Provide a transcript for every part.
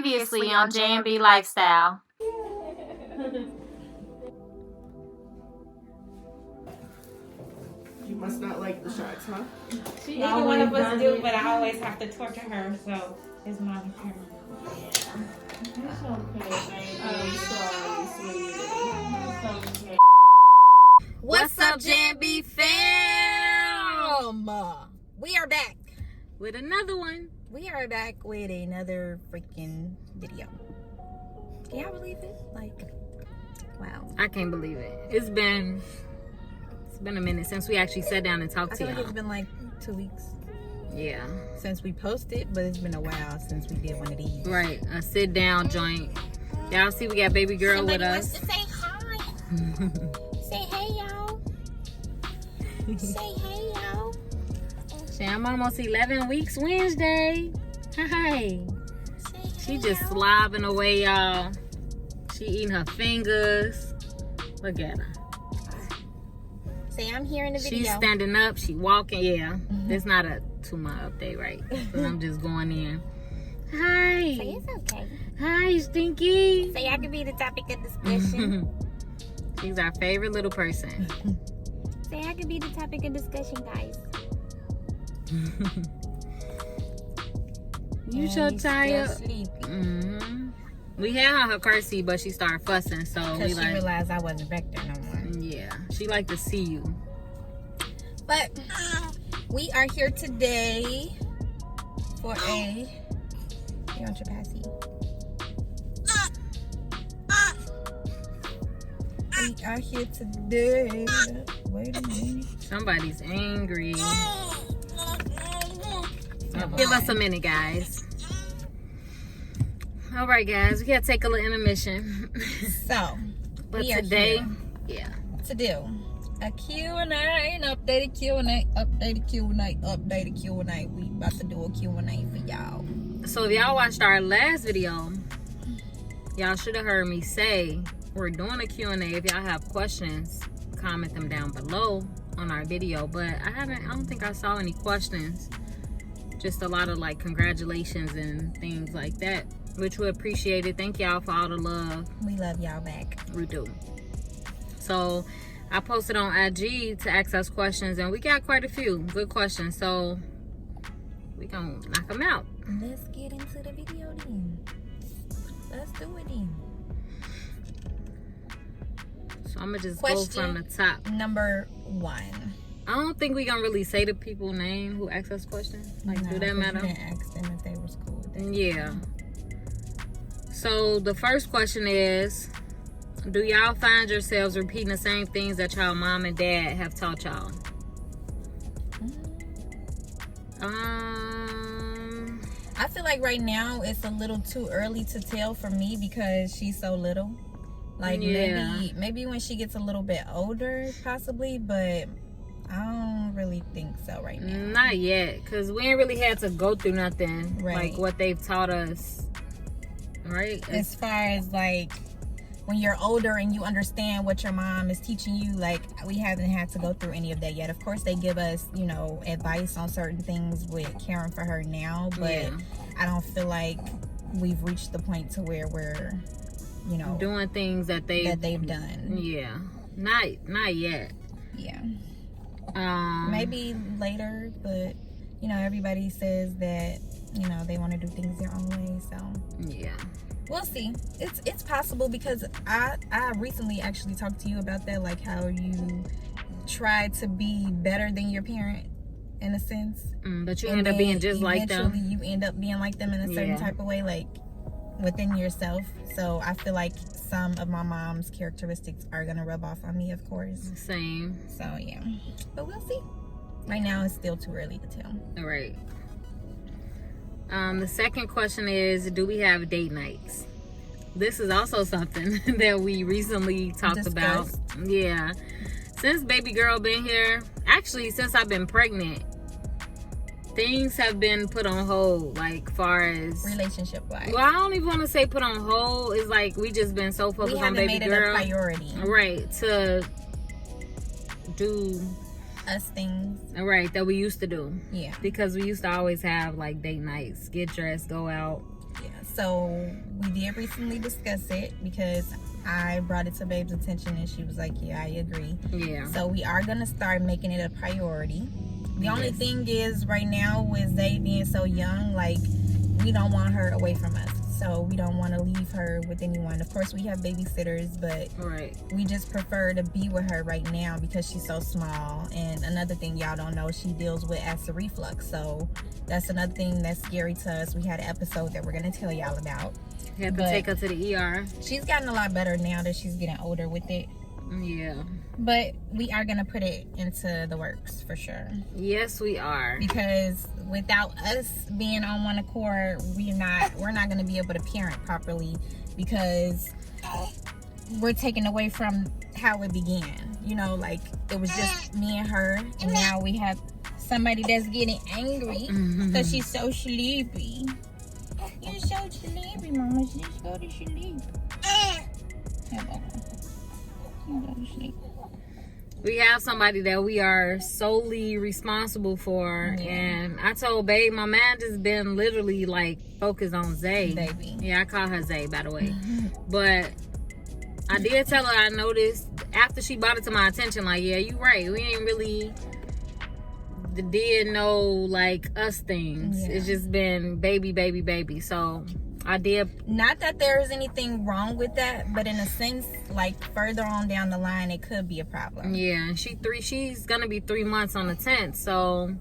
Previously on J&B Lifestyle. You must not like the shots, huh? Neither one of us do, but I always have to torture her, so it's my turn. It's okay, I'm sorry, sweetie. It's okay. What's up, J&B fam? We are back. With another one. We are back with another freaking video. Can y'all believe it? Like, wow. I can't believe it. It's been a minute since we actually sat down and talked I to feel like y'all. it's been like 2 weeks Yeah. since we posted, but it's been a while since we did one of these. Right. A sit down joint. Y'all see we got baby girl Somebody with wants us. to say hi. Say hey, y'all. Say hey, y'all. I'm almost 11 weeks Wednesday. Hi. Say She hey, just y'all. slobbing away, y'all. She eating her fingers. Look at her. Say I'm here in the video. She's standing up. She walking. Yeah. It's not a 2-month update, right? So I'm just going in. Hi. Say it's okay. Hi, Stinky. Say I could be the topic of discussion. She's our favorite little person. Say I could be the topic of discussion, guys. You And so he's tired. still sleepy. We had her on her car seat, but she started fussing. So we Because she like, realized I wasn't back there no more. yeah, she like to see you. But we are here today for a. You want your passy? We are here today. Wait a minute. Somebody's angry. Give us a minute, guys. All right, guys, we gotta take a little intermission. So, But we are today, here yeah, to do a Q&A, an updated Q&A, updated Q&A, updated Q&A. We about to do a Q&A for y'all. so if y'all watched our last video, y'all should have heard me say we're doing a Q&A. If y'all have questions, comment them down below on our video. But I don't think I saw any questions. Just a lot of like congratulations and things like that, which we appreciate it. Thank y'all for all the love. We love y'all back. We do. So I posted on IG to ask us questions, and we got quite a few good questions. So we gonna knock them out. Let's get into the video then. Let's do it then. So I'm gonna just Question go from the top. Number 1. I don't think we gonna really say the people name who asked us questions. Like, do that matter? You didn't ask them if they was cool with that. Yeah. So the first question is, do y'all find yourselves repeating the same things that y'all mom and dad have taught y'all? I feel like right now it's a little too early to tell for me because she's so little. Like, Yeah. maybe when she gets a little bit older, possibly, but I don't really think so right now. Not yet, because we ain't really had to go through nothing Right. like what they've taught us, right? As far as like when you're older and you understand what your mom is teaching you, like we haven't had to go through any of that yet. Of course they give us, advice on certain things with caring for her now, but Yeah. I don't feel like we've reached the point to where we're, Doing things that they've done. Yeah, not yet. Yeah. Maybe Maybe later, but everybody says that they want to do things their own way, so yeah. we'll see. It's possible because I recently actually talked to you about that, like how you try to be better than your parent in a sense, But you and end up then being just like them. eventually you end up being like them in a certain Yeah. type of way, like within yourself. So I feel like some of my mom's characteristics are gonna rub off on me, of course. Same. So yeah, but we'll see. Right now it's still too early to tell. All right. The second question is, do we have date nights? This is also something that we recently talked about. Discussed. Yeah. Since baby girl been here, actually since I've been pregnant, things have been put on hold, like far as Relationship wise, well, I don't even want to say put on hold. It's like we just been so we focused on haven't baby made it girl, a priority. right? To do Us things, right that we used to do, yeah. because we used to always have like date nights, get dressed, go out. Yeah, so we did recently discuss it because I brought it to Babe's attention and she was like, yeah, I agree. Yeah. So we are going to start making it a priority. The only Yes. thing is right now with Zay being so young, like, we don't want her away from us. So we don't want to leave her with anyone. Of course, we have babysitters, but Right. we just prefer to be with her right now because she's so small. And another thing y'all don't know, she deals with acid reflux. So that's another thing that's scary to us. We had an episode that we're going to tell y'all about. Had to take her to the ER. She's gotten a lot better now that she's getting older with it. Yeah. But we are going to put it into the works for sure. Yes, we are. Because without us being on one accord, we're not going to be able to parent properly because we're taken away from how it began. You know, like it was just me and her, and now we have somebody that's getting angry because she's so sleepy. You're so sleepy, Mama. Just go to sleep. Yeah, Bubba. You go to sleep. We have somebody that we are solely responsible for, and I told Babe, my mind has been literally like focused on Zay. Baby. Yeah, I call her Zay, by the way. But I did tell her I noticed after she brought it to my attention, like, yeah, you right. We ain't really did no like us things. Yeah. It's just been baby, baby, baby. So I did. Not that there is anything wrong with that, but in a sense, like further on down the line, it could be a problem. Yeah, and she's gonna be 3 months on the 10th, so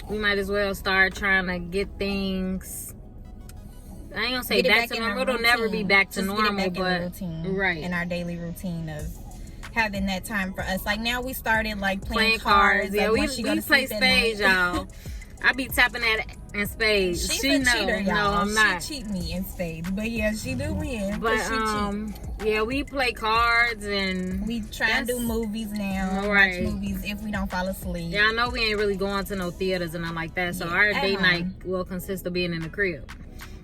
we might as well start trying to get things. I ain't gonna say Get it back to in our normal. It'll never be routine. back to Just get it normal, back in but the routine, right. in our daily routine of having that time for us. Like now we started like playing cards. Yeah, like, we once she go to play sleep at spades, night. y'all. I be tapping that in spades. She's She a know. cheater, y'all. No, I'm not. She cheat me in spades, but yeah, she do win. But she cheat. yeah, we play cards and We try and do movies now. Right. Watch movies if we don't fall asleep. yeah, I know we ain't really going to no theaters and nothing like that. So Yeah, our at date home. night will consist of being in the crib.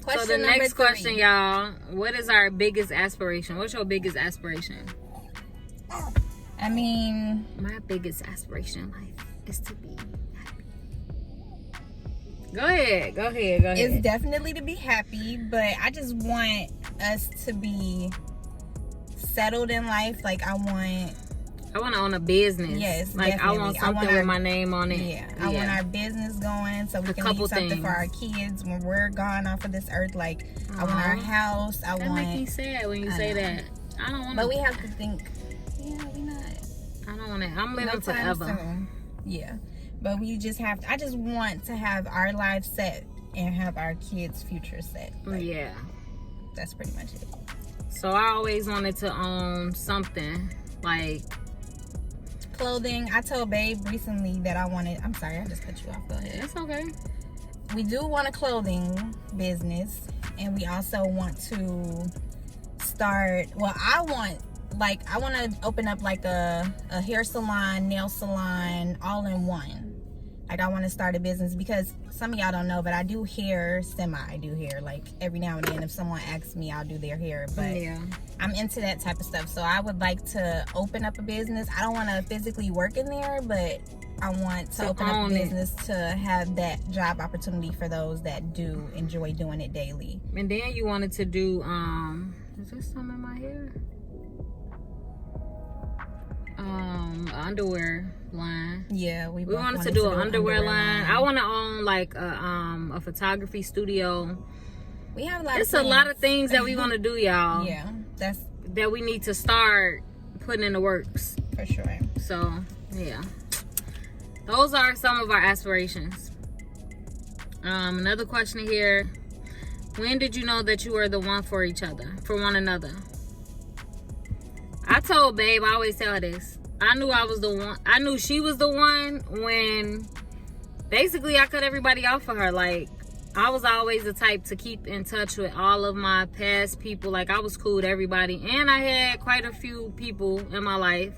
Question So the number next 3. question, y'all, what is our biggest aspiration? What's your biggest aspiration? I mean, My biggest aspiration in life is to be happy. Go ahead. it's definitely to be happy, but I just want us to be settled in life. Like I want to own a business. Yes, like I want definitely. something with my name on it. Yeah, I want our business going so we can couple leave something things. for our kids when we're gone off of this earth. Like I want our house. I That make me want. sad when you I say know. that. I don't want. But we have to think. Yeah, we not. I don't want to. I'm living No time forever. soon. Yeah, but we just have. I just want to have our lives set and have our kids' future set. Like, Yeah. that's pretty much it. So I always wanted to own something like. Clothing. I told Babe recently that I wanted. I'm sorry, I just cut you off. Go ahead. It's okay. We do want a clothing business, and we also want to start. Well, I want to open up like a hair salon, nail salon, all in one. Like I want to start a business because some of y'all don't know, but I do hair, I do hair. Like every now and then, if someone asks me, I'll do their hair. But Yeah. I'm into that type of stuff. So I would like to open up a business. I don't want to physically work in there, but I want to open up a own it. business to have that job opportunity for those that do enjoy doing it daily. And then you wanted to do is there some in my hair? Underwear line. Yeah, we We both wanted to do an underwear line. I want to own like a photography studio. We have a lot. It's of a lot of things that we want to do, y'all. Yeah, that's That we need to start putting in the works. for sure. So yeah, those are some of our aspirations. Another question here: when did you know that you were the one for each other, for one another? I told Babe, I always tell her this. I knew I was the one. I knew she was the one when basically I cut everybody off for her. Like I was always the type to keep in touch with all of my past people. Like I was cool with everybody, and I had quite a few people in my life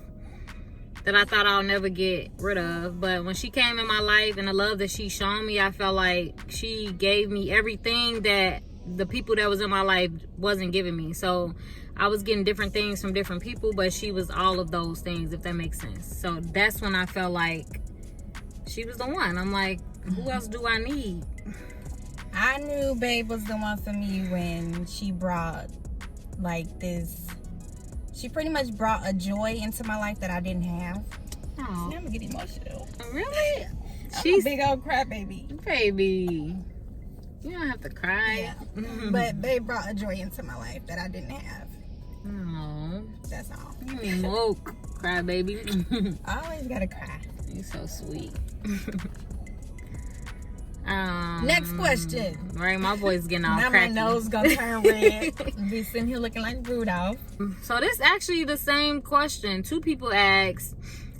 that I thought I'll never get rid of. But when she came in my life and the love that she shown me, I felt like she gave me everything that the people that was in my life wasn't giving me. So I was getting different things from different people, but she was all of those things, if that makes sense. So that's when I felt like she was the one. I'm like, who else do I need? I I knew Babe was the one for me when she brought like this. She pretty much brought a joy into my life that I didn't have. Oh, Now I'm gonna get emotional. really? She's a big old crybaby. Baby. You don't have to cry. Yeah. But Babe brought a joy into my life that I didn't have. Oh, That's all. you need milk, cry baby. I always gotta cry. You're so sweet. Next question. Right, my voice getting all Now cracky. my nose gonna turn red. Be sitting here looking like Rudolph. So this actually the same question. Two people asked,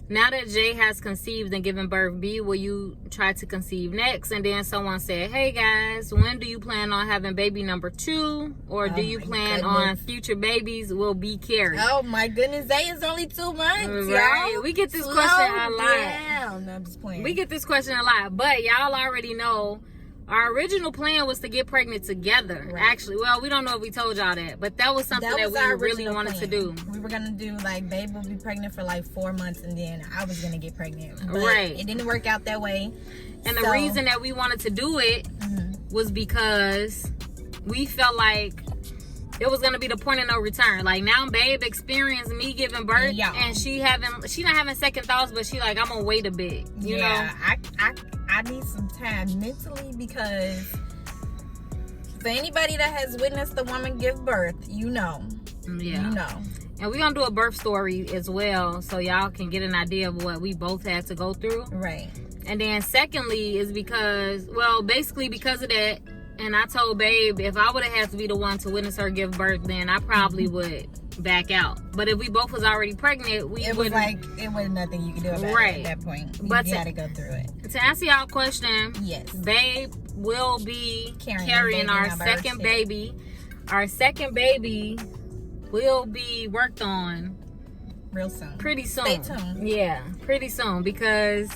now that Jay has conceived and given birth, B, will you try to conceive next? And then someone said, hey guys, when do you plan on having baby number 2? Or do you plan on future babies will be carried? Oh my goodness, Zay is only 2 months, Right. y'all. We get this Slow question a lot. down. No, I'm just playing. We get this question a lot, but y'all already know our original plan was to get pregnant together. Right. Actually, well, we don't know if we told y'all that, but that was something that was our we really original wanted to plan. do. We were gonna do like Babe will be pregnant for like 4 months, and then I was gonna get pregnant. But Right. It didn't work out that way. And the reason that we wanted to do it was because we felt like it was gonna be the point of no return. Like now, Babe experienced me giving birth, Yeah. and she not having second thoughts, but she like, I'm gonna wait a bit. You know? I need some time mentally, because for anybody that has witnessed the woman give birth, you know. Yeah. You know. And we're gonna do a birth story as well, so y'all can get an idea of what we both had to go through. Right. And then secondly is because, well, basically because of that, and I told Babe if I would have had to be the one to witness her give birth, then I probably would back out. But if we both was already pregnant, It was wouldn't. like, it was nothing you could do about Right. it at that point. You But gotta go through it. To answer y'all question, Yes. Babe will be Carrying carrying our baby number second 6. baby. Our second baby will be worked on Real soon. pretty soon. Stay tuned. Yeah, pretty soon, because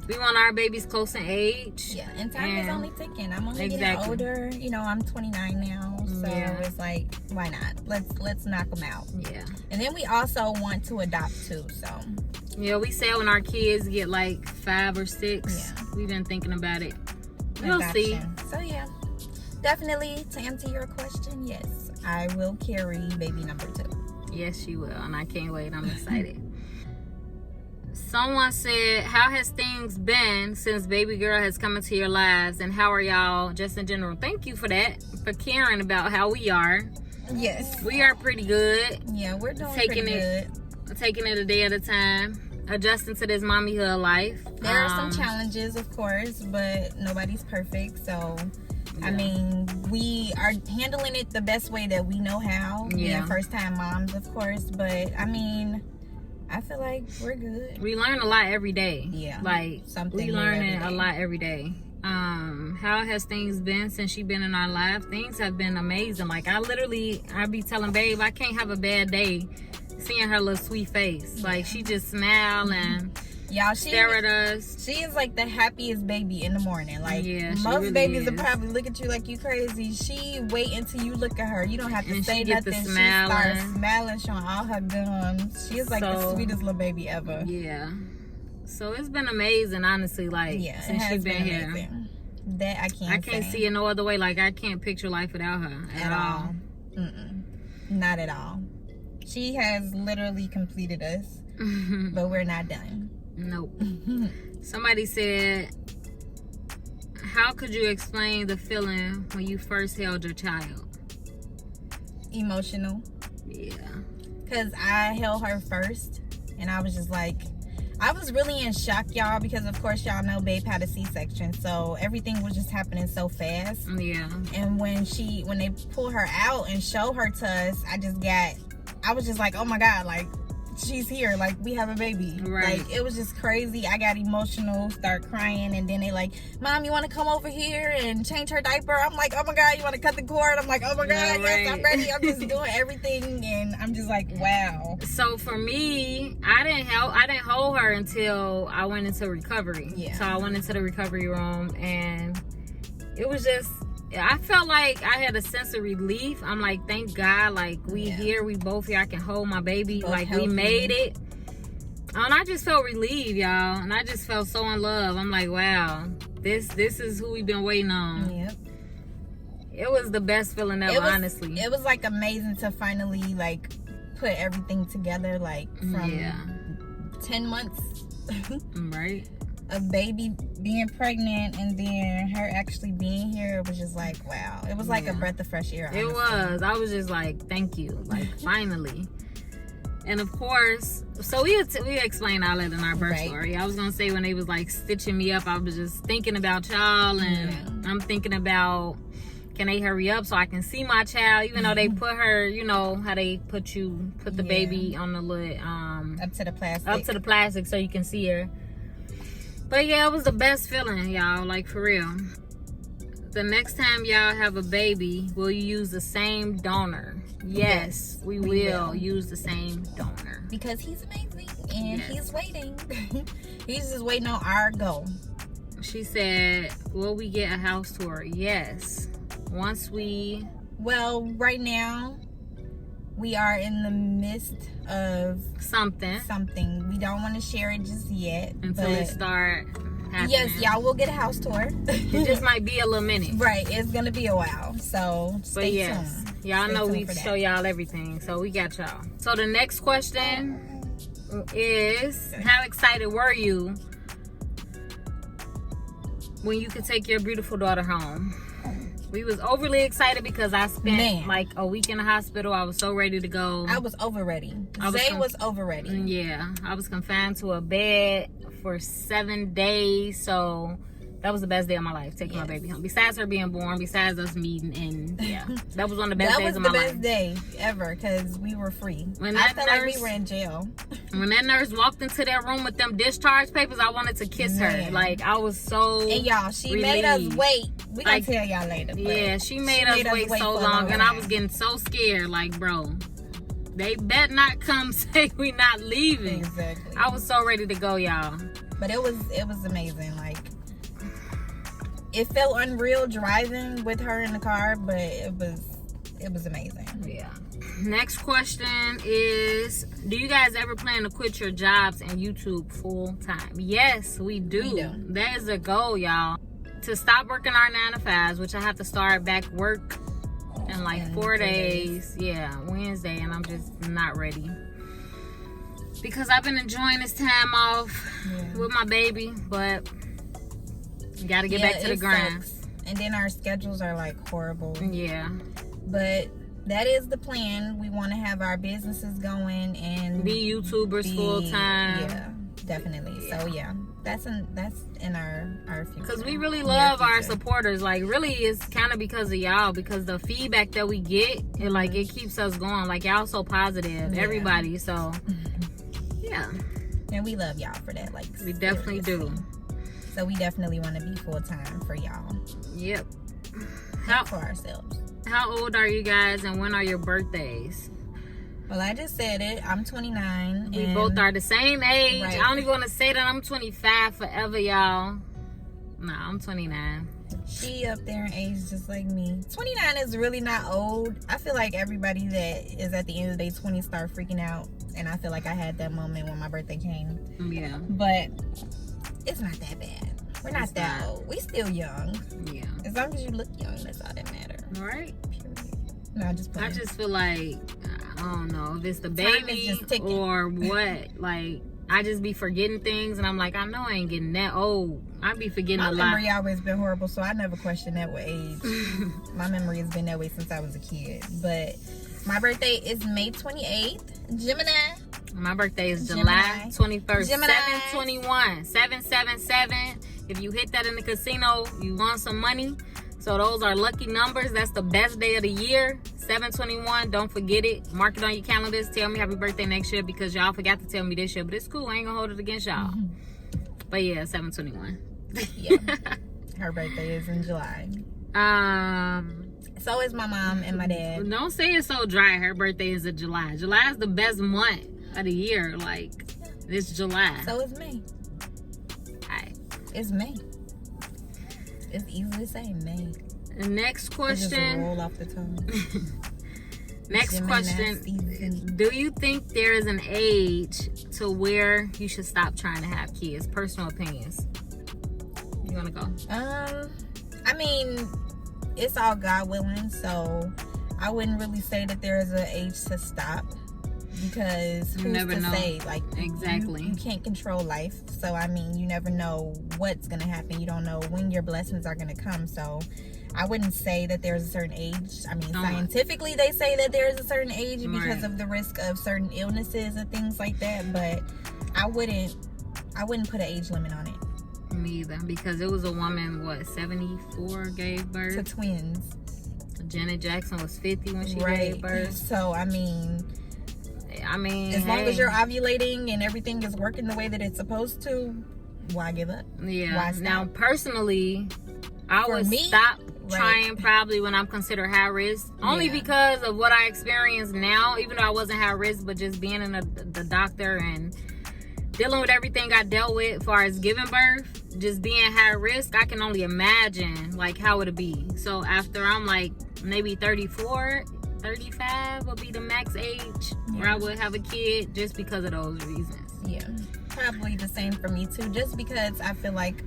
we want our babies close in age. Yeah, and time is only ticking. I'm only getting Exactly. older. You know, I'm 29 now, so Yeah. it's like, why not? Let's knock them out. Yeah. And then we also want to adopt too. So Yeah, we said when our kids get like 5 or 6, Yeah. we've been thinking about it. We'll see. adoption. So yeah, definitely to answer your question, yes, I will carry baby number 2. Yes, she will, and I can't wait. I'm excited. Someone said, how has things been since baby girl has come into your lives, and how are y'all just in general? Thank you for that, for caring about how we are. Yes. We are pretty good. Yeah, we're doing Taking pretty it- good. Taking it a day at a time, adjusting to this mommyhood life. There are some challenges, of course, but nobody's perfect. So, I Yeah. mean, we are handling it the best way that we know how. Yeah. Being first-time moms, of course. But, I mean, I feel like we're good. We learn a lot every day. Yeah. Like, Something we new learning every a day. lot every day. How has things been since she been in our life? Things have been amazing. Like, I be telling Babe, I can't have a bad day seeing her little sweet face. Like, she just smile and Y'all, stare at us. she is like the happiest baby in the morning. Like, Yeah, she most really babies is. will probably look at you like you crazy. She wait until you look at her. You don't have to And say she get the nothing. She smiling. starts smiling, showing all her gums. She is like the So- sweetest little baby ever. Yeah. So it's been amazing, honestly. Like, Yeah, it since she has been here. amazing. That I can't. I can't say. see it no other way. Like, I can't picture life without her at all. Mm-mm. Not at all. She has literally completed us, but we're not done. Nope. Somebody said, how could you explain the feeling when you first held your child? Emotional. Yeah. Because I held her first, and I was just like, I was really in shock, y'all, because of course y'all know Babe had a C-section, so everything was just happening so fast. Yeah. And when they pull her out and show her to us, I was just like, oh my God, like, she's here, like, we have a baby. Right. Like, it was just crazy. I got emotional, start crying, and then they like, Mom, you want to come over here and change her diaper? I'm like, oh my God, you want to cut the cord? I'm like, oh my God, Yeah, yes, I'm right. ready. I'm just doing everything, and I'm just like, wow. So for me, I didn't hold her until I went into recovery. Yeah. So I went into the recovery room, and it was just, I felt like I had a sense of relief. I'm like, thank God, like, we here, we both here, I can hold my baby. Both like, healthy. we made it. And I just felt relieved, y'all. And I just felt so in love. I'm like, wow, this is who we've been waiting on. Yep. It was the best feeling ever, honestly. It was like amazing to finally like put everything together, like from 10 months right, a baby being pregnant and then her actually being here. It was just like, wow, it was like a breath of fresh air, honestly. It was. I was just like, thank you, like finally. And of course, so we explained all that in our birth story. I was gonna say when they was like stitching me up, I was just thinking about y'all, and I'm thinking about, can they hurry up so I can see my child? Even though they put her, you know how they put the baby on the little up to the plastic so you can see her. But yeah, it was the best feeling, y'all. Like, for real. The next time y'all have a baby, will you use the same donor? Yes, we will use the same donor. Because he's amazing and he's waiting. He's just waiting on our go. She said, will we get a house tour? Yes. Once we... Well, right now, we are in the midst of something. We don't want to share it just yet. Until it start happening. Yes, y'all will get a house tour. It just might be a little minute. Right, it's going to be a while. So, stay tuned. Y'all know we show y'all everything. So, we got y'all. So, the next question is, how excited were you when you could take your beautiful daughter home? We was overly excited because I spent like a week in the hospital. I was so ready to go. I was over ready. Zay was over ready. Yeah, I was confined to a bed for 7 days. So that was the best day of my life, taking my baby home. Besides her being born, besides us meeting, and that was one of the best days of my life. That was the best day ever because we were free. I felt like we were in jail. When that nurse walked into that room with them discharge papers, I wanted to kiss her. Like, I was so And y'all, she made us wait. We gonna tell y'all later. Yeah, she made us wait so long, and I was getting so scared. Like, bro, they better not come say we not leaving. Exactly. I was so ready to go, y'all. But it was amazing. Like, it felt unreal driving with her in the car, but it was amazing. Yeah. Next question is, do you guys ever plan to quit your jobs and YouTube full time? Yes, we do. That is a goal, y'all. To stop working our 9 to 5s, which I have to start back work in like 4 days. Yeah, Wednesday, and I'm just not ready. Because I've been enjoying this time off with my baby, but got to get back to the grind. Sucks. And then our schedules are like horrible. Yeah. But that is the plan. We want to have our businesses going and be YouTubers full time. Yeah, definitely. Yeah. So that's in our future. Because we really love our supporters. Like, really, it's kind of because of y'all. Because the feedback that we get, it keeps us going. Like, y'all so positive, everybody. So yeah. And we love y'all for that. Like, we definitely do. So we definitely want to be full time for y'all. Yep. For ourselves. How old are you guys, and when are your birthdays? Well, I just said it. I'm 29. We both are the same age. Right. I don't even want to say that I'm 25 forever, y'all. Nah, I'm 29. She up there in age just like me. 29 is really not old. I feel like everybody that is at the end of their 20s start freaking out. And I feel like I had that moment when my birthday came. Yeah. But it's not that bad. We're not that old. We still young. Yeah. As long as you look young, that's all that matters. Right? No, I just feel like, I don't know if it's the baby or what. Like, I just be forgetting things, and I'm like, I know I ain't getting that old. I be forgetting a lot. My memory always been horrible, so I never question that with age. My memory has been that way since I was a kid. But my birthday is May 28th. Gemini. My birthday is July 21st. Gemini. 721. 777. If you hit that in the casino, you won some money. So those are lucky numbers. That's the best day of the year. 721. Don't forget it. Mark it on your calendars. Tell me happy birthday next year, because y'all forgot to tell me this year. But it's cool. I ain't gonna hold it against y'all. But yeah, 721. Yeah. Her birthday is in July. So is my mom and my dad. Don't say it's so dry. Her birthday is in July. July is the best month of the year. Like, it's July. So is May. It's May. It's easy to say May. Next question. It just roll off the tongue. Next question. Do you think there is an age to where you should stop trying to have kids? Personal opinions. you want to go? I mean, it's all God willing, so I wouldn't really say that there is an age to stop, because You who's never to know. say? Like, Exactly. you can't control life, so I mean, you never know what's gonna happen. You don't know when your blessings are gonna come, so I wouldn't say that there's a certain age. I mean, scientifically they say that there is a certain age because of the risk of certain illnesses and things like that, but I wouldn't put an age limit on it. Me either, because it was a woman, 74 gave birth To twins. Janet Jackson was 50 when she Right. gave birth. So I mean, as long as you're ovulating and everything is working the way that it's supposed to, why give up? Yeah. Why stop? Now, personally, I For would me, stop right. trying probably when I'm considered high risk. Only Yeah. because of what I experience now, even though I wasn't high risk, but just being in the doctor and dealing with everything I dealt with as far as giving birth, just being high risk, I can only imagine like how it'd be. So after I'm like maybe 34, 35 would be the max age where I would have a kid, just because of those reasons. Yeah, probably the same for me too, just because I feel like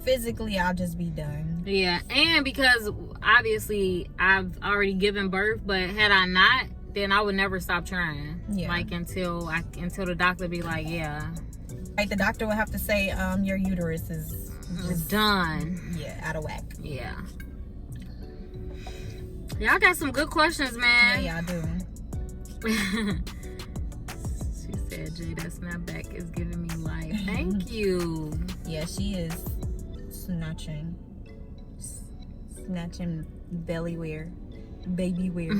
physically I'll just be done. Yeah, and because obviously I've already given birth, but had I not, then I would never stop trying. Yeah. Like until the doctor be like, yeah, Like the doctor will have to say, your uterus is just done. Yeah, out of whack. Yeah. Y'all got some good questions, man. Yeah, I do. She said, Jay, that snapback is giving me life. Thank you. Yeah, she is snatching belly wear, baby wear.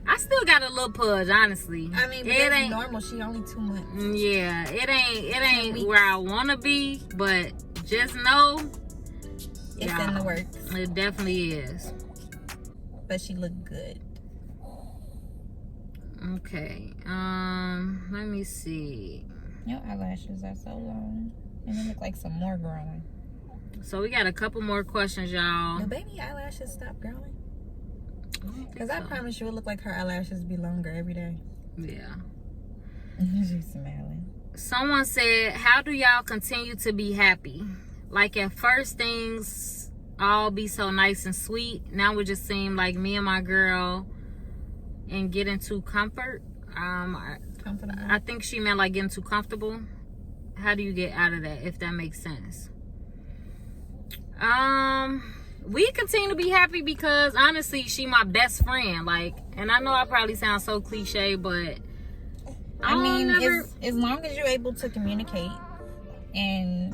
I still got a little pudge, honestly. I mean, but it that's ain't normal. She only 2 months. Yeah, it ain't where I wanna be, but just know It's in the works. It definitely is. But she looked good. Okay. Let me see. Your eyelashes are so long, and they look like some more growing. So we got a couple more questions, y'all. The baby eyelashes stop growing? I don't think Because I so. promise you, it look like her eyelashes be longer every day. Yeah. She's smiling. Someone said, how do y'all continue to be happy? Like at first things all be so nice and sweet. Now it just seem like me and my girl and get into comfort. Comfortable. I think she meant like getting too comfortable. How do you get out of that, if that makes sense? We continue to be happy because honestly, she my best friend. Like, and I know I probably sound so cliche, but I mean, as long as you're able to communicate and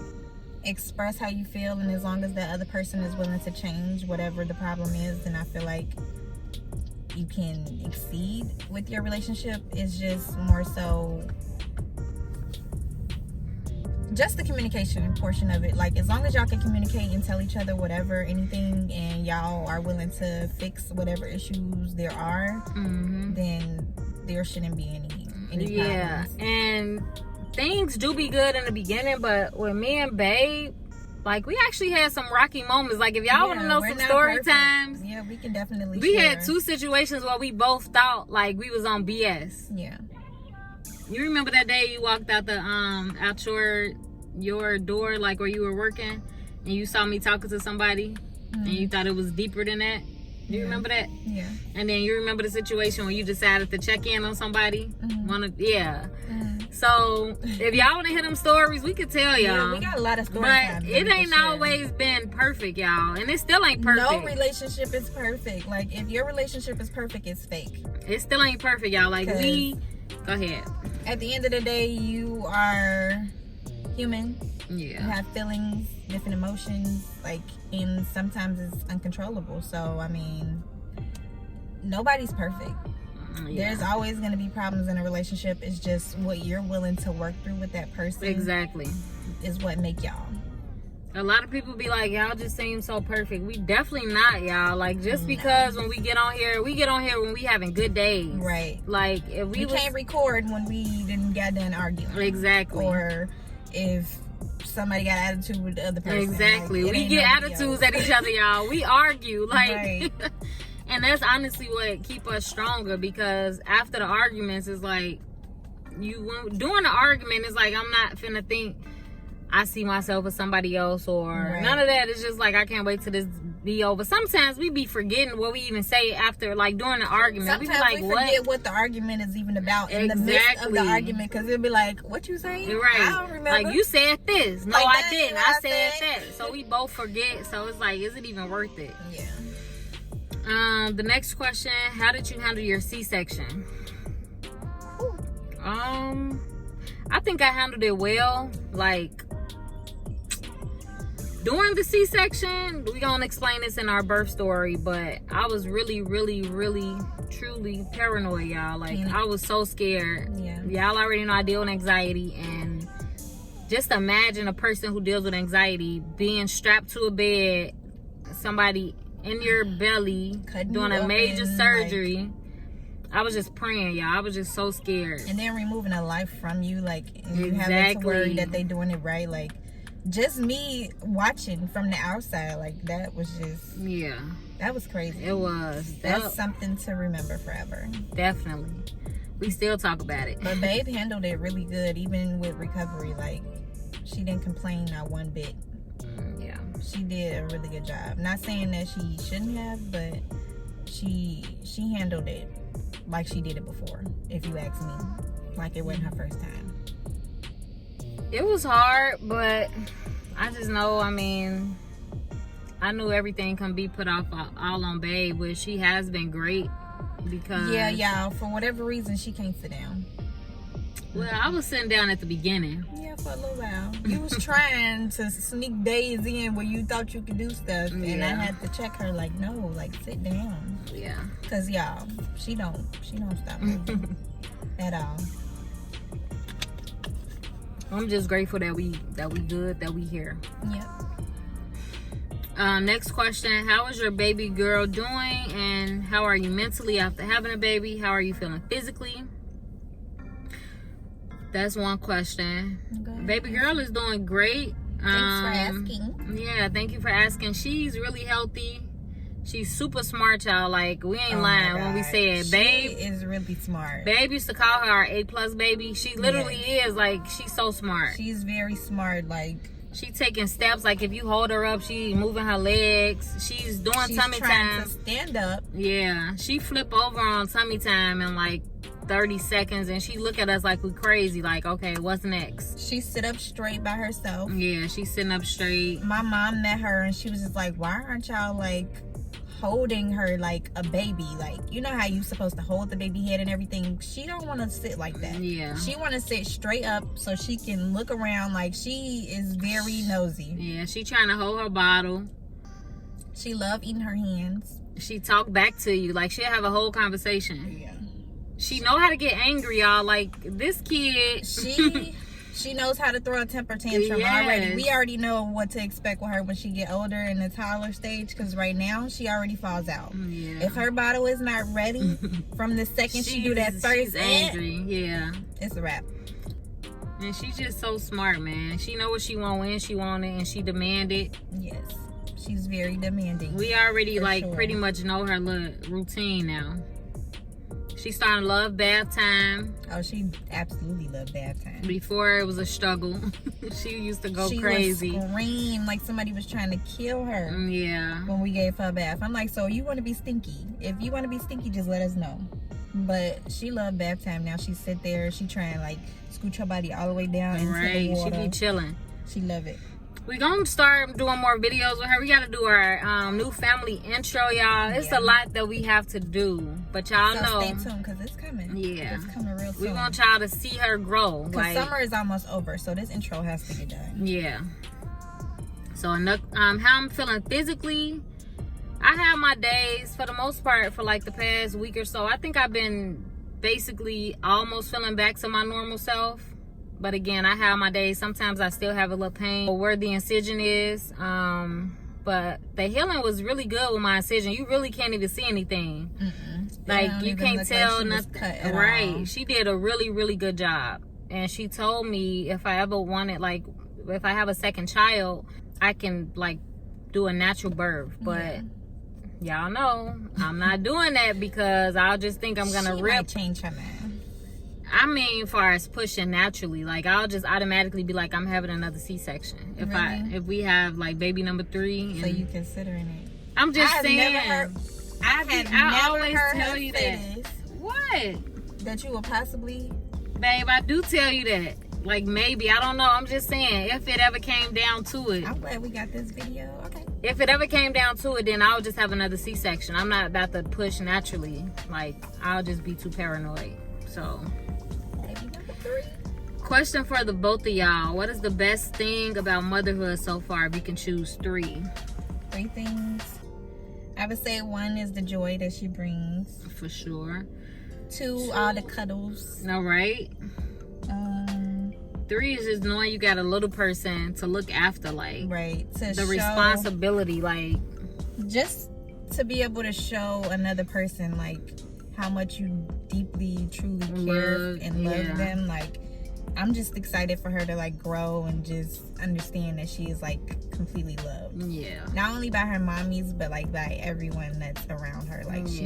express how you feel, and as long as the other person is willing to change whatever the problem is, then I feel like you can exceed with your relationship. It's just more so just the communication portion of it. Like, as long as y'all can communicate and tell each other whatever, anything, and y'all are willing to fix whatever issues there are, then there shouldn't be any problems. And things do be good in the beginning, but with me and Babe, like, we actually had some rocky moments. Like, if y'all want to know some story times, yeah, we can definitely we share. had 2 situations where we both thought like we was on BS. Yeah. You remember that day you walked out the out your door, like where you were working, and you saw me talking to somebody, and you thought it was deeper than that? You remember that? Yeah. And then you remember the situation when you decided to check in on somebody? So if y'all want to hear them stories, we could tell y'all. Yeah, we got a lot of stories. But it ain't always been perfect, y'all. And it still ain't perfect. No relationship is perfect. Like, if your relationship is perfect, it's fake. It still ain't perfect, y'all. Like, go ahead. At the end of the day, you are human. Yeah. You have feelings, different emotions, like, and sometimes it's uncontrollable. So, I mean, nobody's perfect. Yeah. There's always going to be problems in a relationship. It's just what you're willing to work through with that person. Exactly. Is what make y'all. A lot of people be like, y'all just seem so perfect. We definitely not, y'all. Like, just because when we get on here when we having good days. Right. Like, if we can't record when we didn't get done arguing. Exactly. Or if somebody got attitude with the other person. Exactly. Like, we get attitudes at each other, y'all. We argue. Like, right. And that's honestly what keep us stronger, because after the arguments, it's like, during the argument, it's like, I'm not finna think I see myself as somebody else, or Right. none of that. It's just like, I can't wait till this be over. Sometimes we be forgetting what we even say after, like, during the argument. Sometimes we be like, we what? forget what the argument is even about in the midst of the argument, because it'll be like, what you saying? You're right. I don't remember. Like, you said this. No, Like, I that didn't. ain't I what said I that. So we both forget. So it's like, is it even worth it? Yeah. The next question, how did you handle your C-section? I think I handled it well. Like, during the C-section, we gonna explain this in our birth story, but I was really, really, really, truly paranoid, y'all. Like, I was so scared. Yeah. Y'all already know I deal with anxiety, and just imagine a person who deals with anxiety being strapped to a bed, somebody in your belly, Cutting doing you a major open, surgery. I was just praying, y'all. I was just so scared. And then removing a life from you, like, and you having to worry that they doing it right. Like, just me watching from the outside, like, that was just, Yeah, that was crazy. it was. That's something to remember forever. Definitely. We still talk about it. But Babe handled it really good, even with recovery. Like, she didn't complain not one bit. Yeah. She did a really good job. Not saying that she shouldn't have, but she handled it like she did it before, if you ask me. Like it wasn't her first time. It was hard, but I just know, I mean, I knew everything can be put off all on Babe, which she has been great because... Yeah, y'all, for whatever reason, she can't sit down. Well, I was sitting down at the beginning. Yeah, for a little while. You was trying to sneak days in where you thought you could do stuff, and I Yeah. had to check her, like, no, like, sit down. Yeah. Cause y'all, she don't stop moving at all. I'm just grateful that we good, that we here. Yep. Next question, how is your baby girl doing, and how are you mentally after having a baby? How are you feeling physically? That's one question. Good. Baby girl is doing great. Thanks for asking. Yeah, thank you for asking. She's really healthy. She's super smart, y'all. Like, we ain't Oh lying my when we God. say it. She Babe is really smart. Babe used to call her our A+ baby. She literally is. Like, she's so smart. She's very smart. Like, She taking steps. Like, if you hold her up, she moving her legs. She's doing she's tummy trying time. to stand up. Yeah, she flip over on tummy time in like 30 seconds, and she look at us like we crazy. Like, okay, what's next? She sit up straight by herself. Yeah, she's sitting up straight. My mom met her and she was just like, why aren't y'all like holding her like a baby? Like, you know how you supposed to hold the baby head and everything? She don't want to sit like that. Yeah. She want to sit straight up so she can look around. Like, she is very nosy. Yeah, she trying to hold her bottle. She love eating her hands. She talk back to you. Like, she'll have a whole conversation. Yeah. She know how to get angry, y'all. Like, this kid. She knows how to throw a temper tantrum Yes. already. We already know what to expect with her when she get older in the toddler stage, because right now she already falls out. Yeah. If her bottle is not ready from the second she do that first she's angry. Yeah. it's a wrap. And she's just so smart, man. She know what she want when she want it, and she demand it. Yes, she's very demanding. We already For like sure. pretty much know her little routine now. She's starting to love bath time. Oh, she absolutely loved bath time. Before it was a struggle. She used to go She crazy. would scream like somebody was trying to kill her Yeah. when we gave her a bath. I'm like, so you want to be stinky? If you want to be stinky, just let us know. But she loved bath time now. She sit there, she trying like scooch her body all the way down into the Right. She water. be chilling. She love it. We gonna start doing more videos with her. We gotta do our new family intro, y'all. It's Yeah. a lot that we have to do, but y'all So know. stay tuned because it's coming. Yeah. It's coming real soon. We want y'all to see her grow. Because Like, summer is almost over, so this intro has to get done. yeah. So how I'm feeling physically, I have my days for the most part for like the past week or so. I think I've been basically almost feeling back to my normal self. But again, I have my days. Sometimes I still have a little pain where the incision is. But the healing was really good with my incision. You really can't even see anything. Like, don't you even can't look tell like she was nothing. cut at Right. all. She did a really, really good job. And she told me if I ever wanted, like, if I have a second child, I can, like, do a natural birth. But y'all know I'm not doing that because I'll just think I'm going to She rip. might change her mind. I mean, far as pushing naturally, like I'll just automatically be like, I'm having another C-section if we have like baby number 3. So you considering it? I'm just saying. I always tell you that. What? That you will possibly. Babe, I do tell you that. Like maybe, I don't know. I'm just saying, if it ever came down to it. I'm glad we got this video. Okay. If it ever came down to it, then I'll just have another C-section. I'm not about to push naturally. Like, I'll just be too paranoid. So, Baby number 3. question for the both of y'all. What is the best thing about motherhood so far, if you can choose 3? 3 things. I would say 1 is the joy that she brings. For sure. 2, all the cuddles. All right. 3 is just knowing you got a little person to look after, like, right, to the show, responsibility, like, just to be able to show another person like how much you deeply, truly care and love them. Like, I'm just excited for her to like grow and just understand that she is like completely loved. Yeah. Not only by her mommies, but like by everyone that's around her. Like she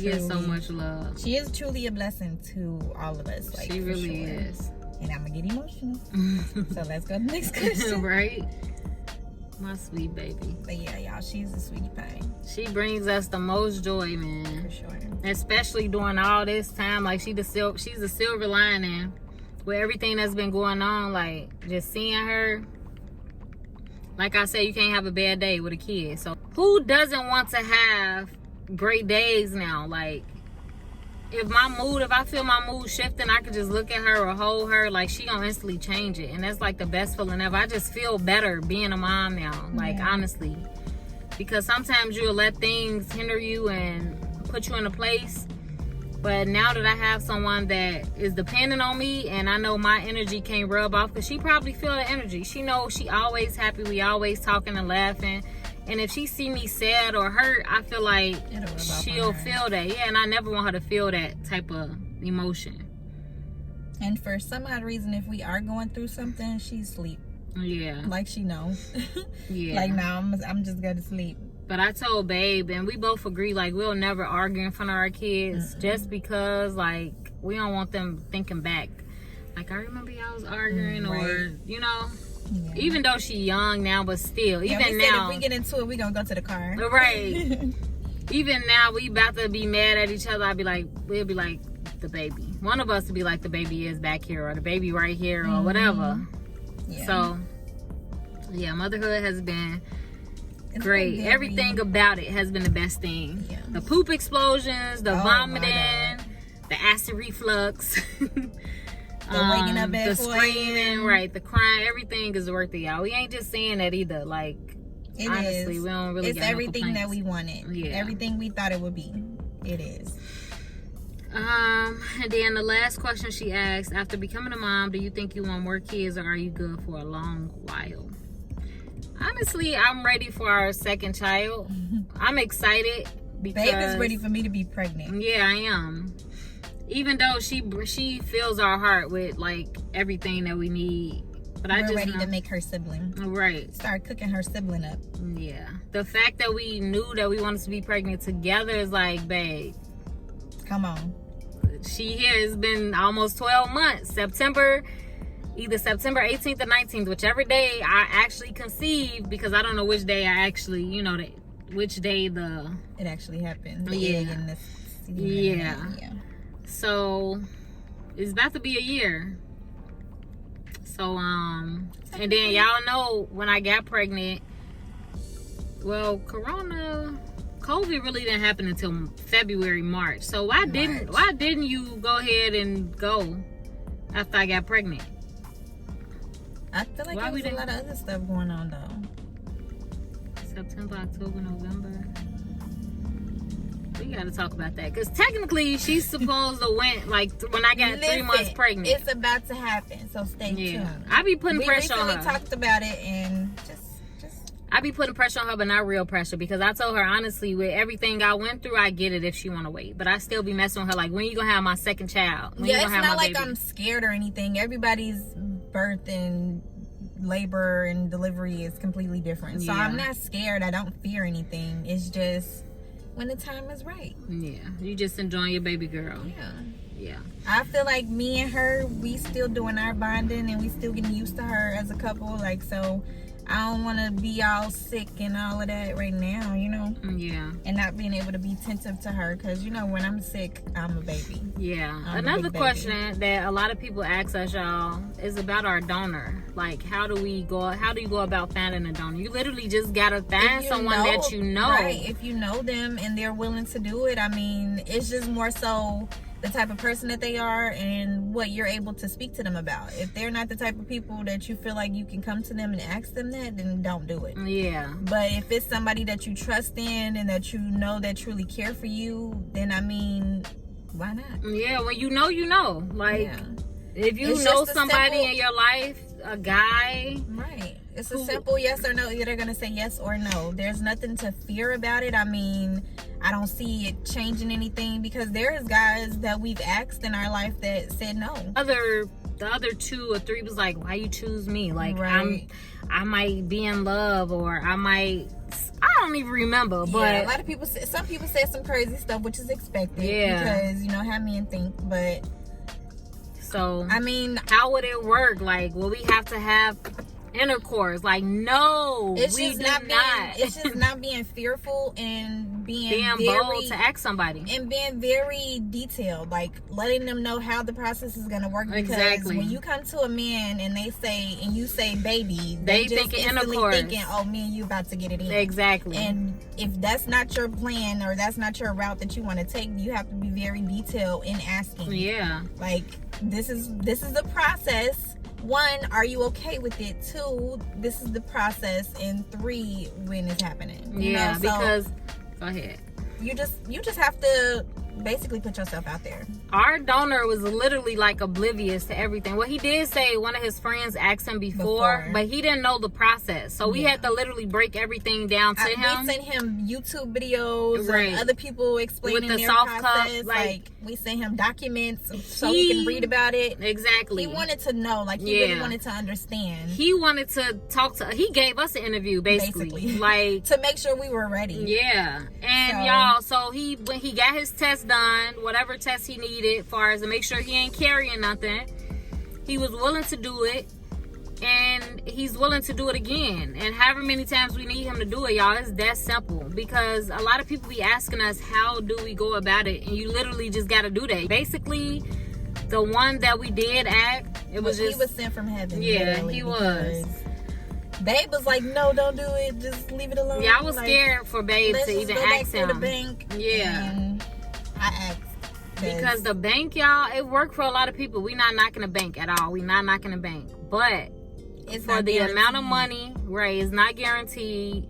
gets so much love. She is truly a blessing to all of us. Like, she really is. And I'm gonna get emotional. So let's go to the next question. Right? My sweet baby. But yeah, y'all, she's a sweetie pie. She brings us the most joy, man. For sure. Especially during all this time. Like, she's the silver lining with everything that's been going on. Like, just seeing her. Like I said, you can't have a bad day with a kid. So who doesn't want to have great days now? Like, if I feel my mood shifting, I can just look at her or hold her. Like, she gonna instantly change it. And that's like the best feeling ever. I just feel better being a mom now. Like, honestly. Because sometimes you'll let things hinder you and put you in a place. But now that I have someone that is dependent on me, and I know my energy can't rub off, because she probably feel the energy. She knows she always happy. We always talking and laughing. And if she see me sad or hurt, I feel like she'll feel that. Yeah, and I never want her to feel that type of emotion. And for some odd reason, if we are going through something, she sleep. Yeah. Like she knows. Yeah. Like, now I'm just going to sleep. But I told Babe, and we both agree, like, we'll never argue in front of our kids just because, like, we don't want them thinking back. Like, I remember y'all was arguing or, you know. Yeah. Even though she young now, but still, even now. If we get into it, we gonna go to the car. Right. Even now, we about to be mad at each other. We'll be like the baby. One of us will be like the baby is back here, or the baby right here, or whatever. Yeah. So, yeah, motherhood has been great. Everything about it has been the best thing. Yeah. The poop explosions, the vomiting, the acid reflux. The waking up at the screaming, right? The crying, everything is worth it, y'all. We ain't just saying that either. Like, honestly, we don't really. It's everything that we wanted. Yeah, everything we thought it would be. It is. And then the last question she asked: after becoming a mom, do you think you want more kids, or are you good for a long while? Honestly, I'm ready for our second child. I'm excited because Babe is ready for me to be pregnant. Yeah, I am. Even though she fills our heart with like everything that we need, but we're ready to make her sibling. Right. Start cooking her sibling up. Yeah. The fact that we knew that we wanted to be pregnant together is like, babe, come on. She here has been almost 12 months. Either September 18th or 19th, whichever day I actually conceived, because I don't know which day I actually, which day it actually happened. Yeah. So it's about to be a year. So and then y'all know when I got pregnant, well, COVID really didn't happen until February, March. So why didn't you go ahead and go after I got pregnant? I feel like there was a lot of other stuff going on though. September, October, November. We gotta talk about that, because technically she's supposed to went like when I got 3 months pregnant. It's about to happen, so stay tuned. I be putting pressure on her. We talked about it, and just I be putting pressure on her, but not real pressure, because I told her honestly, with everything I went through, I get it if she want to wait, but I still be messing with her like, when you gonna have my second child? It's not like I'm scared or anything. Everybody's birth and labor and delivery is completely different, so I'm not scared. I don't fear anything. It's just when the time is right. Yeah, you just enjoying your baby girl. Yeah. Yeah. I feel like me and her, we still doing our bonding and we still getting used to her as a couple. Like, so I don't want to be all sick and all of that right now, you know? Yeah. And not being able to be attentive to her. Because, you know, when I'm sick, I'm a baby. Yeah. I'm a Another big baby. question that a lot of people ask us, y'all, is about our donor. Like, how do you go about finding a donor? You literally just got to find someone that you know. Right. If you know them and they're willing to do it, I mean, it's just more so the type of person that they are and what you're able to speak to them about. If they're not the type of people that you feel like you can come to them and ask them that, then don't do it. Yeah. But if it's somebody that you trust in and that you know that truly care for you, then I mean, why not? Yeah, when you know, you know. Like, Yeah. if you It's know just a somebody simple- in your life, a guy. Right. It's a simple yes or no. They're going to say yes or no. There's nothing to fear about it. I mean, I don't see it changing anything because there's guys that we've asked in our life that said no. The other 2 or 3 was like, why you choose me? Like, Right. I might be in love, or I don't even remember. But Yeah, a lot of people some people said some crazy stuff, which is expected. Yeah. Because, you know, how men think. But, so I mean, how would it work? Like, will we have to have intercourse? Like, no, it's we just do not not. being, it's just not being fearful and being bold very to ask somebody. and being very detailed, like letting them know how the process is going to work. Because Exactly. when you come to a man and you say baby, They just thinking instantly intercourse. thinking, oh, me and you about to get it in. Exactly. And if that's not your plan or that's not your route that you want to take, you have to be very detailed in asking. Yeah. Like, this is the process. 1, are you okay with it? 2, this is the process. And 3, when it's happening. You Yeah, know? So because go ahead. you just have to basically put yourself out there. Our donor was literally like oblivious to everything. Well, he did say one of his friends asked him before. But he didn't know the process. So we had to literally break everything down to him. We sent him YouTube videos Right. of other people explaining With the their soft process. cup, like, we sent him documents so he can read about it. Exactly. He wanted to know, like, he really wanted to understand. He wanted to talk to. He gave us an interview, basically. Like, to make sure we were ready. yeah. And So- y'all, so when he got his test done, whatever test he needed, far as to make sure he ain't carrying nothing, he was willing to do it. And he's willing to do it again. And however many times we need him to do it, y'all, it's that simple. Because a lot of people be asking us, how do we go about it? And you literally just got to do that. Basically, the one that we did act, it was just... He was sent from heaven. Yeah, literally, he was. Babe was like, no, don't do it. Just leave it alone. Yeah, I was like, scared for Babe let's to just even go back ask to the him. bank. Yeah. And I asked. Because the bank, y'all, it worked for a lot of people. We not knocking the bank at all. We not knocking the bank. But it's for the amount of money, right, it's not guaranteed.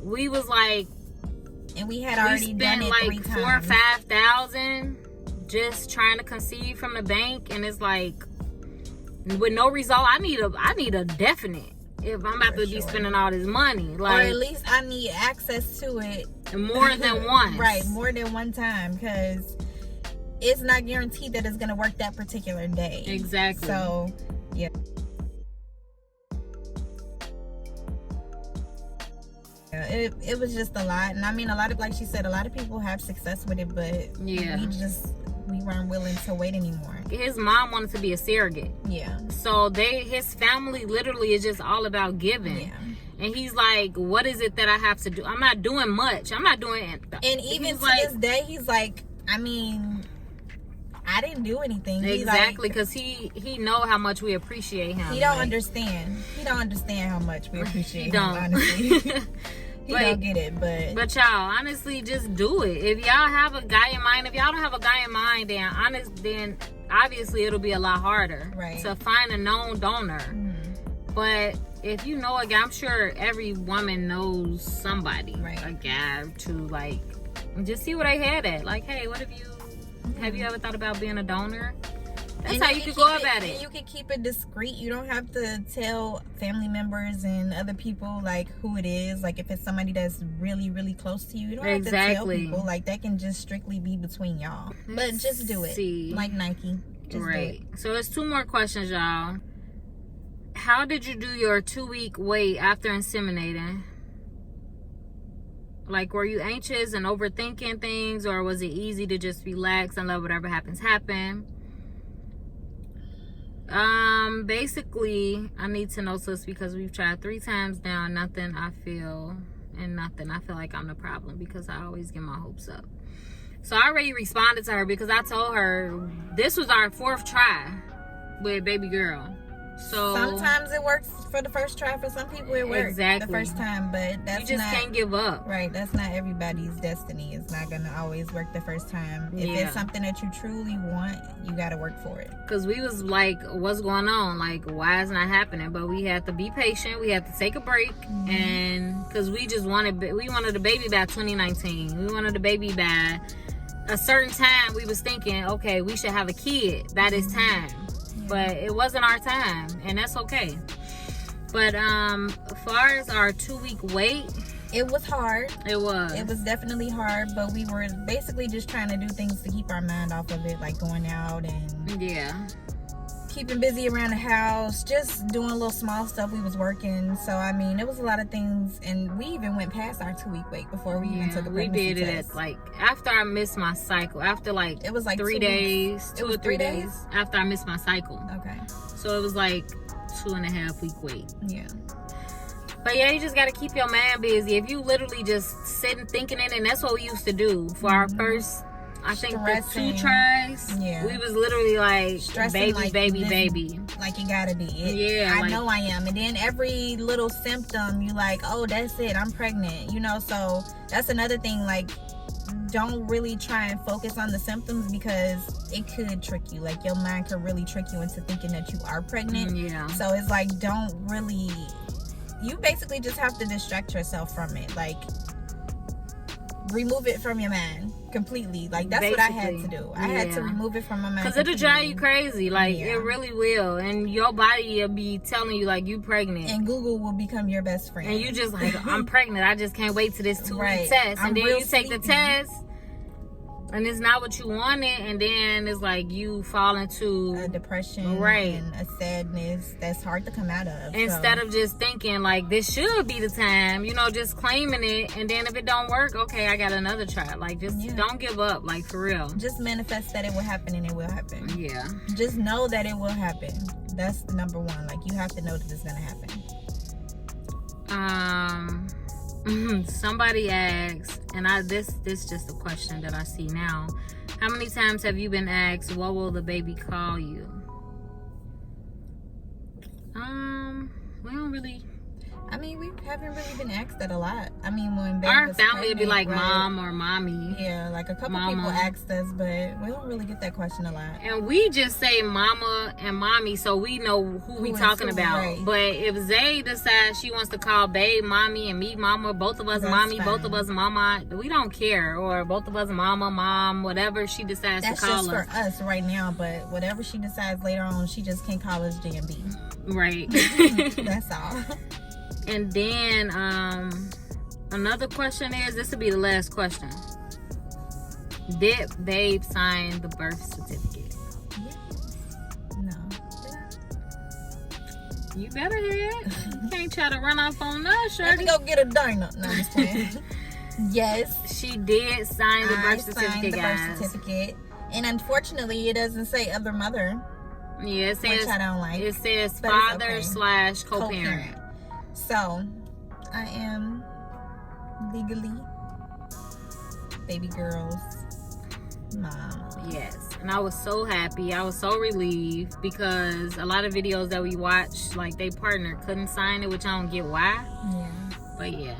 We was like, and we had already done it like 3 4,000 or times. 5,000 just trying to conceive from the bank, and it's like with no result. I need a definite if I'm about to be spending all this money. Like, or at least I need access to it more than once. Right, more than one time, because it's not guaranteed that it's going to work that particular day. Exactly. So, yeah. It was just a lot. And I mean, a lot of, like she said, a lot of people have success with it, but yeah, we weren't willing to wait anymore. His mom wanted to be a surrogate. Yeah. So his family literally is just all about giving. Yeah. And he's like, what is it that I have to do? I'm not doing much. I'm not doing it. And even to this day, he's like, I mean, I didn't do anything. Exactly, because he know how much we appreciate him. He don't understand. He don't understand how much we appreciate he him, don't. honestly. He don't get it, but y'all, honestly, just do it. If y'all have a guy in mind, if y'all don't have a guy in mind, then obviously it'll be a lot harder to find a known donor. Mm-hmm. But if you know a guy, I'm sure every woman knows somebody, a guy to, like, just see where they head at. Like, hey, what have you ever thought about being a donor? That's how you can go about it. You can keep it discreet. You don't have to tell family members and other people, like, who it is. Like, if it's somebody that's really, really close to you, you don't have to tell people. Like, that can just strictly be between y'all. But just do it. Like Nike. Just do it. So there's 2 more questions, y'all. How did you do your 2-week wait after inseminating? Like, were you anxious and overthinking things, or was it easy to just relax and let whatever happens happen? Basically, I need to know, sis, because we've tried 3 times now, nothing. I feel like I'm the problem because I always get my hopes up. So I already responded to her because I told her this was our 4th try with baby girl. So sometimes it works for the first try. For some people, it works the first time, but that's you just can't give up. Right, that's not everybody's destiny. It's not gonna always work the first time. If it's something that you truly want, you gotta work for it. Because we was like, what's going on? Like, why is it not happening? But we had to be patient. We had to take a break, and because we wanted the baby by 2019. We wanted the baby by a certain time. We was thinking, okay, we should have a kid by this time. But it wasn't our time, and that's okay. But as far as our 2-week wait, it was hard. It was definitely hard, but we were basically just trying to do things to keep our mind off of it, like going out and keeping busy around the house, just doing little small stuff. We was working, so I mean, it was a lot of things, and we even went past our 2-week wait before we even took a pregnancy test. We did it like after I missed my cycle, after like it was like 3 days, 2 or 3 days after I missed my cycle. Okay, so it was like 2.5 week wait. Yeah. But yeah, you just got to keep your mind busy. If you literally just sitting thinking it, and that's what we used to do for our first, I think, the 2 tries. Yeah. We was literally like, stressing, baby. Like you gotta be. I know I am. And then every little symptom, you like, oh, that's it, I'm pregnant. You know, so that's another thing. Like, don't really try and focus on the symptoms because it could trick you. Like, your mind could really trick you into thinking that you are pregnant. Yeah. So it's like, don't really. You basically just have to distract yourself from it. Like, remove it from your mind completely. Like, that's what I had to do. I had to remove it from my mind because it'll drive you crazy. Like, it really will. And your body will be telling you, like, you pregnant. And Google will become your best friend. And you just like, I'm pregnant. I just can't wait to this 2-week test. And then you take the test, and it's not what you wanted, and then it's like you fall into a depression and a sadness that's hard to come out of. Instead of just thinking like, this should be the time, you know, just claiming it, and then if it don't work, okay, I got another try. Like, just don't give up, like, for real. Just manifest that it will happen, and it will happen. Yeah. Just know that it will happen. That's the number one. Like, you have to know that it's gonna happen. Somebody asked, and this just a question that I see now. How many times have you been asked, what will the baby call you? We don't really. I mean, we haven't really been asked that a lot. I mean, when baby our family would be like mom or mommy. Yeah, like a couple people asked us, but we don't really get that question a lot. And we just say mama and mommy, so we know who we talking about. Right. But if Zay decides she wants to call babe mommy and me mama, both of us mommy, both of us mama, we don't care. Or both of us mama, mom, whatever she decides to call us. That's just for us right now, but whatever she decides later on, she just can't call us J&B. Right. That's all. And then another question is, this will be the last question. Did babe sign the birth certificate? Yes. No. You better have. You can't try to run off on us, Shirley. Let me go get a donut. No, I'm just playing. Yes. She did sign the birth certificate, guys. Birth certificate. And unfortunately, it doesn't say other mother. Yeah, it says, which I don't like. It says father / co-parent. So, I am legally baby girl's mom. Yes, and I was so happy. I was so relieved because a lot of videos that we watched, like, they partner couldn't sign it, which I don't get why. Yeah. But yeah.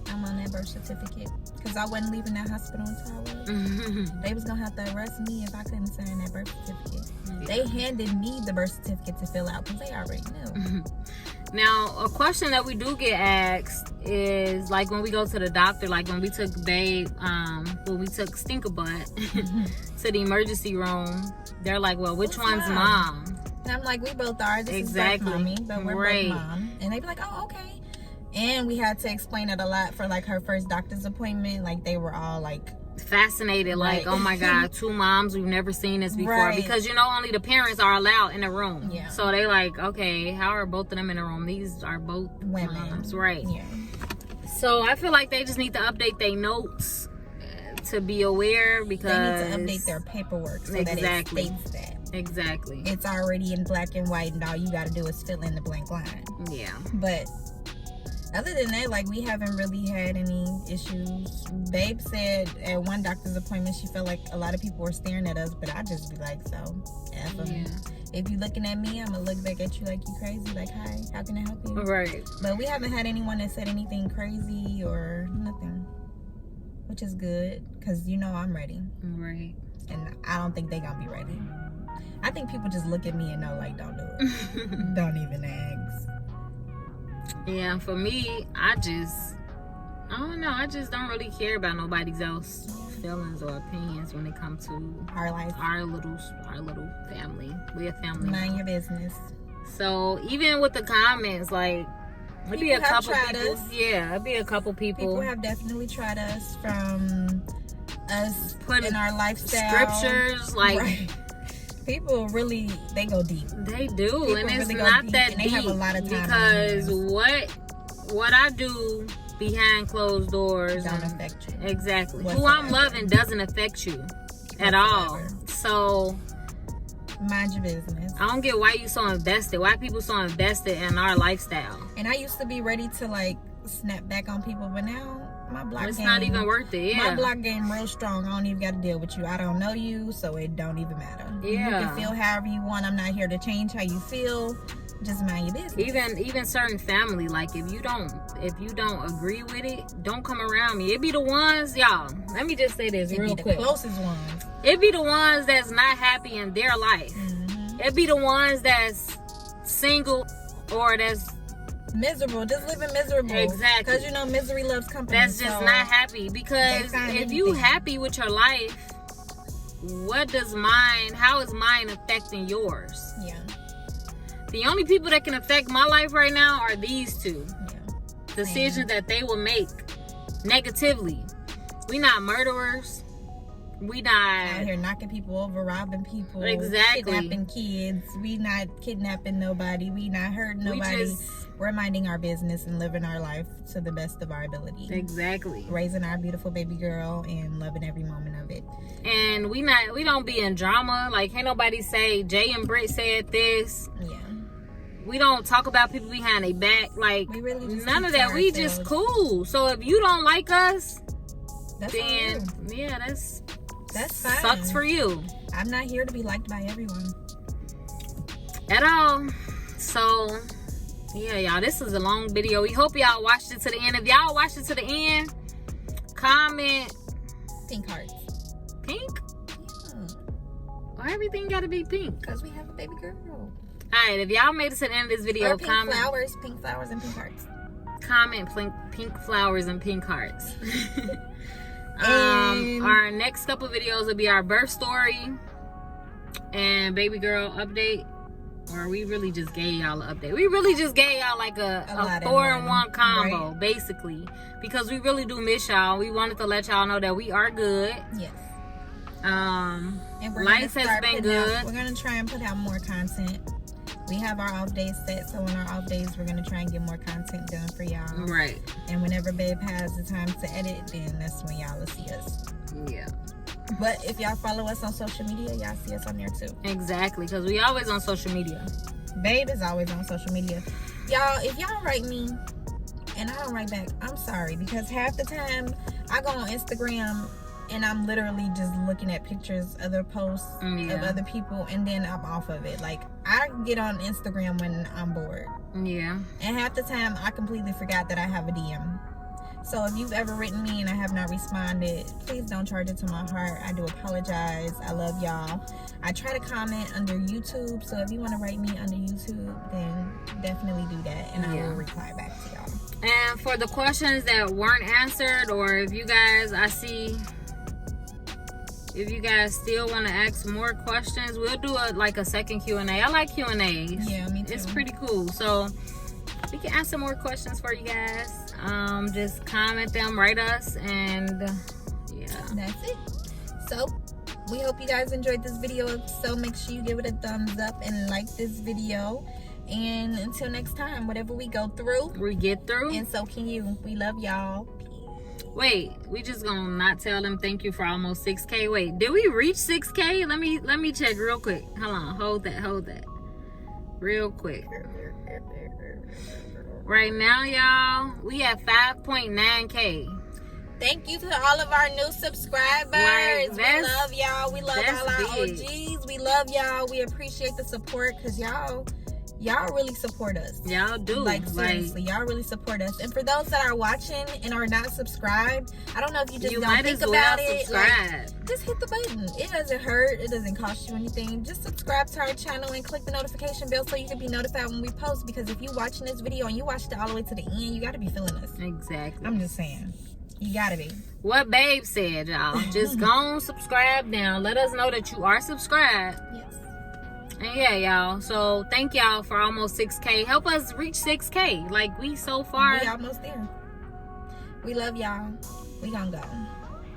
I'm on that birth certificate because I wasn't leaving that hospital until I was. They was going to have to arrest me if I couldn't sign that birth certificate. Yeah. They handed me the birth certificate to fill out because they already knew. Now, a question that we do get asked is, like, when we go to the doctor, like when we took babe, when we took Stinker Butt to the emergency room, they're like, well, which one's mom? And I'm like, we both are. This is both mommy, but we're both mom. And they be like, oh, okay. And we had to explain it a lot for, like, her first doctor's appointment. Like, they were all, like, fascinated, like, oh my god, 2 moms, we've never seen this before, because, you know, only the parents are allowed in the room. Yeah. So they like, okay, how are both of them in the room? These are both women, moms, right? Yeah. So I feel like they just need to update their notes to be aware, because they need to update their paperwork so that it states that. Exactly. It's already in black and white, and all you got to do is fill in the blank line. Yeah. But other than that, like, we haven't really had any issues. Babe said at one doctor's appointment she felt like a lot of people were staring at us, but I just be like, so F 'em. Yeah. If you looking at me, I'm gonna look back at you like you crazy, like, hi, how can I help you? Right. But we haven't had anyone that said anything crazy or nothing, which is good, because you know I'm ready. Right. And I don't think they gonna be ready. I think people just look at me and know, like, don't do it. Don't even ask. Yeah, for me, I don't know. I just don't really care about nobody's else feelings or opinions when it comes to Our life. our little family. We're a family. Mind your business. So even with the comments, like, it'd be a People have couple tried people. us. Yeah, it'd be a couple people. People have definitely tried us, from us Putting in our lifestyle. scriptures, like, Right. People really, they go deep. they do, People and it's really go not deep, that and they deep, have a lot of time on because their what I do behind closed doors Don't and- affect you. exactly whatsoever. who I'm loving doesn't affect you at all. Whatsoever. So Mind your business. I don't get why you so invested. Why people so invested in our lifestyle? And I used to be ready to, like, snap back on people, but now my block It's game, not even worth it. my Yeah, block game real strong. I don't even got to deal with you. I don't know you, so it don't even matter. You Yeah. can feel however you want. I'm not here to change how you feel. Just mind your business. even certain family, like, if you don't agree with it, don't come around me. It be the ones, y'all. Let me just say this It real be quick. the closest ones. It be the ones that's not happy in their life. Mm-hmm. It be the ones that's single or that's Miserable, just living miserable. Exactly. Because you know misery loves company. just so not happy. Because they find if you anything. happy with your life, how is mine affecting yours? Yeah, The only people that can affect my life right now are these two. yeah. Decisions that they will make negatively. We not murderers. We Out not here knocking people over, robbing people, Exactly. kidnapping kids. We not kidnapping nobody. We not hurting nobody. We're minding our business and living our life to the best of our ability. exactly. Raising our beautiful baby girl and loving every moment of it. And we don't be in drama. Like, ain't nobody say Jay and Britt said this. Yeah. We don't talk about people behind their back. Like, We really just none keep of to that. We just ourselves. cool. So if you don't like us, That's then on you. yeah, that's fine. sucks for you I'm not here to be liked by everyone. at all. So yeah, y'all, this is a long video. We hope y'all watched it to the end. If y'all watched it to the end, comment Pink hearts. pink. Yeah. Why everything gotta be pink? Because we have a baby girl. Alright, if y'all made it to the end of this video, Or pink flowers and pink hearts. comment pink flowers and pink hearts. And Our next couple videos will be our birth story and baby girl update. Or we really just gave y'all an update. We really just gave y'all like a lot in 4-in-1 one, combo, right? basically. Because we really do miss y'all. We wanted to let y'all know that we are good. yes. And And life gonna has start been putting out- good. we're gonna try and put out more content. We have our off days set, so on our off days we're gonna try and get more content done for y'all. Right. And whenever babe has the time to edit, then that's when y'all will see us. Yeah. But if y'all follow us on social media, y'all see us on there too. Exactly. Because we always on social media. Babe is always on social media. Y'all, if y'all write me and I don't write back, I'm sorry, because half the time I go on Instagram and I'm literally just looking at pictures, other posts of Yeah. other people, and then I'm off of it. Like, I get on Instagram when I'm bored, Yeah. and half the time I completely forgot that I have a DM. So if you've ever written me and I have not responded, please don't charge it to my heart. I do apologize. I love y'all. I try to comment under YouTube, so if you want to write me under YouTube, then definitely do that, and I Yeah. will reply back to y'all. And for the questions that weren't answered, or if you guys, if you guys still want to ask more questions, we'll do a second Q&A. I like Q&As. Yeah, me too. It's pretty cool. So we can answer more questions for you guys. Just comment them, write us, and yeah. That's it. So we hope you guys enjoyed this video. So make sure you give it a thumbs up and like this video. And until next time, whatever we go through, We get through. and so can you. We love y'all. Wait, we just gonna not tell them thank you for almost 6K. Wait, did we reach 6K? Let me check real quick. Hold on, hold that. Real quick. Right now, y'all, we at 5.9K. Thank you to all of our new subscribers. Like, We that's- love y'all. We love that's all our big. OGs. We love y'all. We appreciate the support because y'all really support us. Y'all do. Like seriously, y'all really support us. And for those that are watching and are not subscribed, I don't know if you just you don't might think as well about it. subscribe. Just hit the button. It doesn't hurt. It doesn't cost you anything. Just subscribe to our channel and click the notification bell so you can be notified when we post. Because if you're watching this video and you watched it all the way to the end, you got to be feeling us. Exactly. I'm just saying. You got to be. What Babe said, y'all. Just go on, subscribe now. Let us know that you are subscribed. Yes. And yeah, y'all. So thank y'all for almost 6K. Help us reach 6K. Like, we so far. We almost there. We love y'all. We gonna go.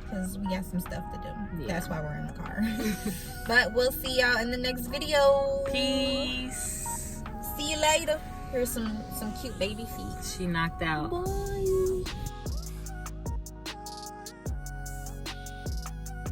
Because we got some stuff to do. Yeah. That's why we're in the car. But we'll see y'all in the next video. Peace. See you later. Here's some cute baby feet. She knocked out. Bye.